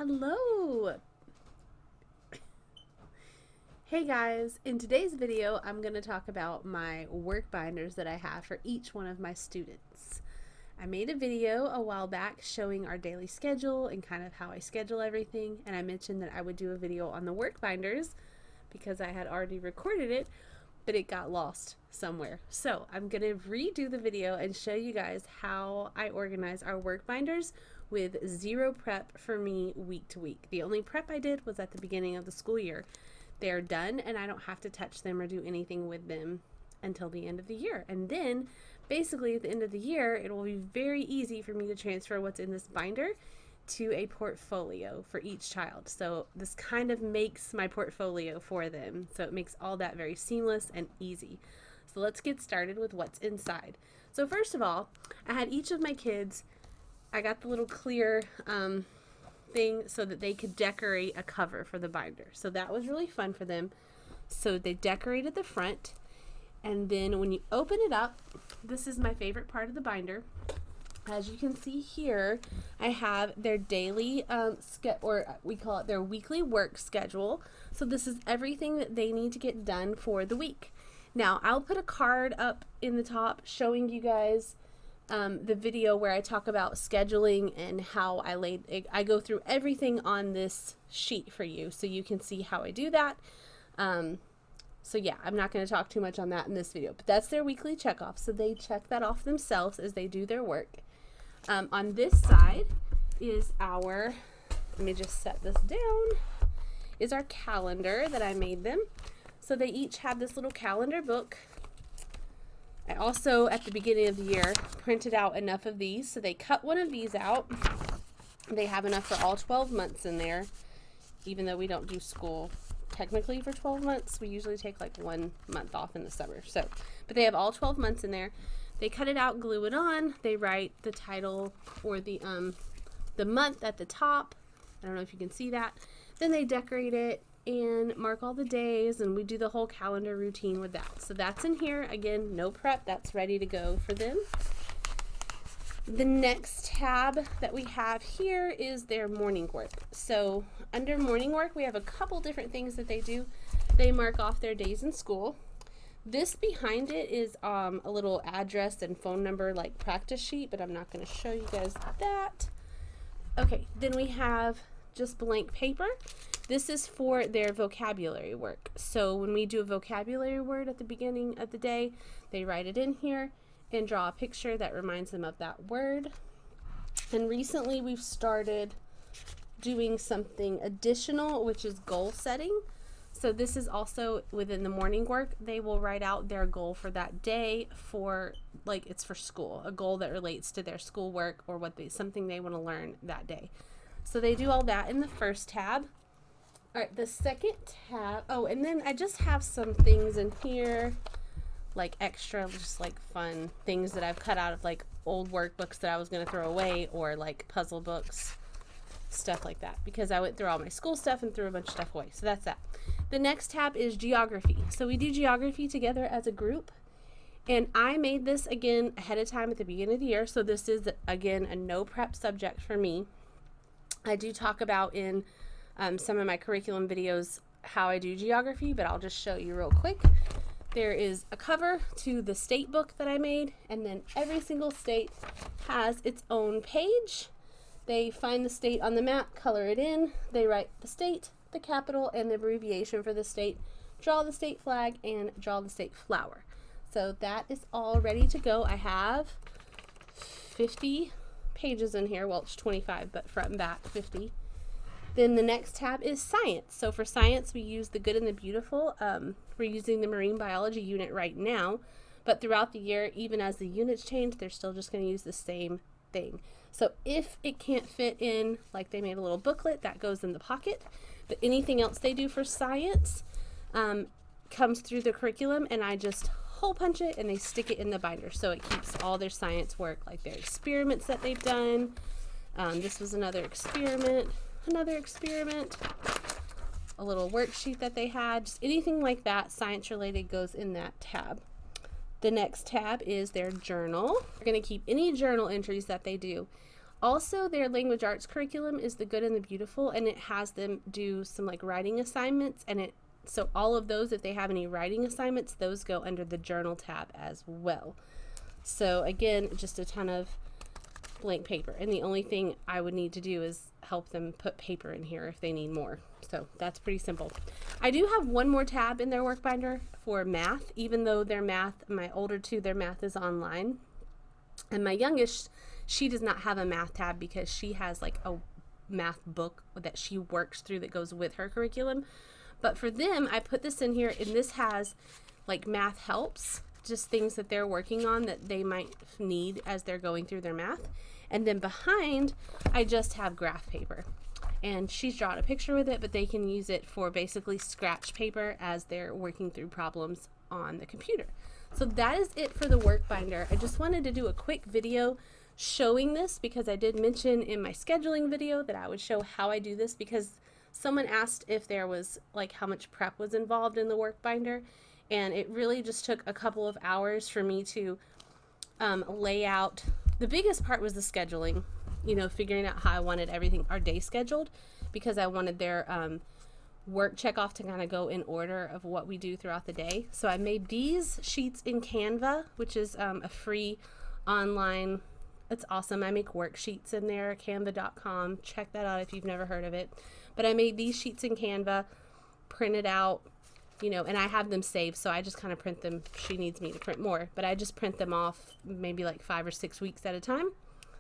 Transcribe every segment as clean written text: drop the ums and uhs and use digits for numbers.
Hello! Hey guys, in today's video I'm going to talk about my work binders that I have for each one of my students. I made a video a while back showing our daily schedule and kind of how I schedule everything, and I mentioned that I would do a video on the work binders because I had already recorded it, but it got lost somewhere. So I'm going to redo the video and show you guys how I organize our work binders with zero prep for me week to week. The only prep I did was at the beginning of the school year. They're done and I don't have to touch them or do anything with them until the end of the year. And then basically at the end of the year, it will be very easy for me to transfer what's in this binder to a portfolio for each child. So this kind of makes my portfolio for them. So it makes all that very seamless and easy. So let's get started with what's inside. So first of all, I had each of my kids, I got the little clear thing so that they could decorate a cover for the binder. So that was really fun for them. So they decorated the front, and then when you open it up, this is my favorite part of the binder. As you can see here, I have their daily or we call it their weekly work schedule. So this is everything that they need to get done for the week. Now I'll put a card up in the top showing you guys the video where I talk about scheduling and how I go through everything on this sheet for you so you can see how I do that. So yeah, I'm not going to talk too much on that in this video, but that's their weekly check off. So they check that off themselves as they do their work. On this side is our, let me just set this down, is our calendar that I made them. So they each have this little calendar book. I also, at the beginning of the year, printed out enough of these. So they cut one of these out. They have enough for all 12 months in there, even though we don't do school technically for 12 months. We usually take like 1 month off in the summer. So, but they have all 12 months in there. They cut it out, glue it on. They write the title or the month at the top. I don't know if you can see that. Then they decorate it and mark all the days, and we do the whole calendar routine with that. So that's in here. Again, no prep. That's ready to go for them. The next tab that we have here is their morning work. So under morning work, we have a couple different things that they do. They mark off their days in school. This behind it is a little address and phone number like practice sheet, but I'm not going to show you guys that. Okay, then we have just blank paper. This is for their vocabulary work. So when we do a vocabulary word at the beginning of the day, they write it in here and draw a picture that reminds them of that word. And recently we've started doing something additional, which is goal setting. So this is also within the morning work. They will write out their goal for that day for, like, it's for school, a goal that relates to their schoolwork or something they want to learn that day. So they do all that in the first tab. All right, the second tab, oh, and then I just have some things in here, like extra, just like fun things that I've cut out of like old workbooks that I was going to throw away, or like puzzle books, stuff like that, because I went through all my school stuff and threw a bunch of stuff away. So that's that. The next tab is geography. So we do geography together as a group. And I made this again ahead of time at the beginning of the year. So this is, again, a no prep subject for me. I do talk about in some of my curriculum videos how I do geography, but I'll just show you real quick. There is a cover to the state book that I made, and then every single state has its own page. They find the state on the map, color it in, they write the state, the capital, and the abbreviation for the state, draw the state flag, and draw the state flower. So that is all ready to go. I have 50 pages in here. Well, it's 25, but front and back 50. Then the next tab is science. So for science, we use the good and the beautiful. We're using the marine biology unit right now, but throughout the year, even as the units change, they're still just going to use the same thing. So if it can't fit in, like they made a little booklet, that goes in the pocket. But anything else they do for science comes through the curriculum, and I just hole punch it and they stick it in the binder. So it keeps all their science work, like their experiments that they've done. This was another experiment, a little worksheet that they had, just anything like that science related goes in that tab. The next tab is their journal. They're going to keep any journal entries that they do. Also, their language arts curriculum is the Good and the Beautiful, and it has them do some like writing assignments, and so all of those, if they have any writing assignments, those go under the journal tab as well. So again, just a ton of blank paper, and the only thing I would need to do is help them put paper in here if they need more. So that's pretty simple. I do have one more tab in their work binder for math, even though their math, my older two, their math is online, and my youngest, she does not have a math tab because she has like a math book that she works through that goes with her curriculum. But for them, I put this in here, and this has like math helps, just things that they're working on that they might need as they're going through their math. And then behind, I just have graph paper, and she's drawn a picture with it, but they can use it for basically scratch paper as they're working through problems on the computer. So that is it for the work binder. I just wanted to do a quick video showing this because I did mention in my scheduling video that I would show how I do this, because someone asked if there was like how much prep was involved in the work binder, and it really just took a couple of hours for me to lay out. The biggest part was the scheduling, you know, figuring out how I wanted everything, our day scheduled, because I wanted their work check off to kind of go in order of what we do throughout the day. So I made these sheets in Canva, which is a free online, it's awesome. I make worksheets in there, canva.com. Check that out if you've never heard of it. But I made these sheets in Canva, printed out, you know, and I have them saved, so I just kind of print them. She needs me to print more, but I just print them off maybe like 5 or 6 weeks at a time,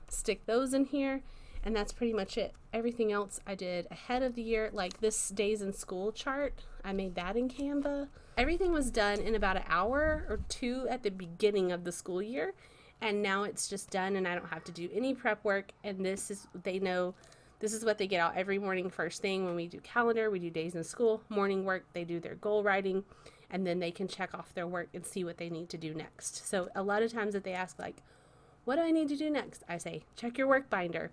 stick those in here, and that's pretty much it. Everything else I did ahead of the year, like this days in school chart, I made that in Canva. Everything was done in about an hour or two at the beginning of the school year, and now it's just done, and I don't have to do any prep work, and this is, they know this is what they get out every morning first thing. When we do calendar, we do days in school, morning work, they do their goal writing, and then they can check off their work and see what they need to do next. So a lot of times that they ask like, what do I need to do next? I say, check your work binder.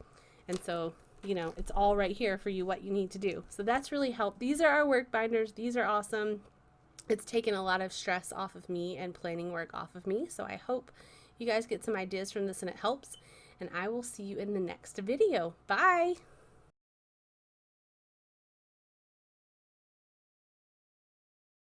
And so, you know, it's all right here for you what you need to do. So that's really helped. These are our work binders. These are awesome. It's taken a lot of stress off of me and planning work off of me. So I hope you guys get some ideas from this and it helps. And I will see you in the next video. Bye.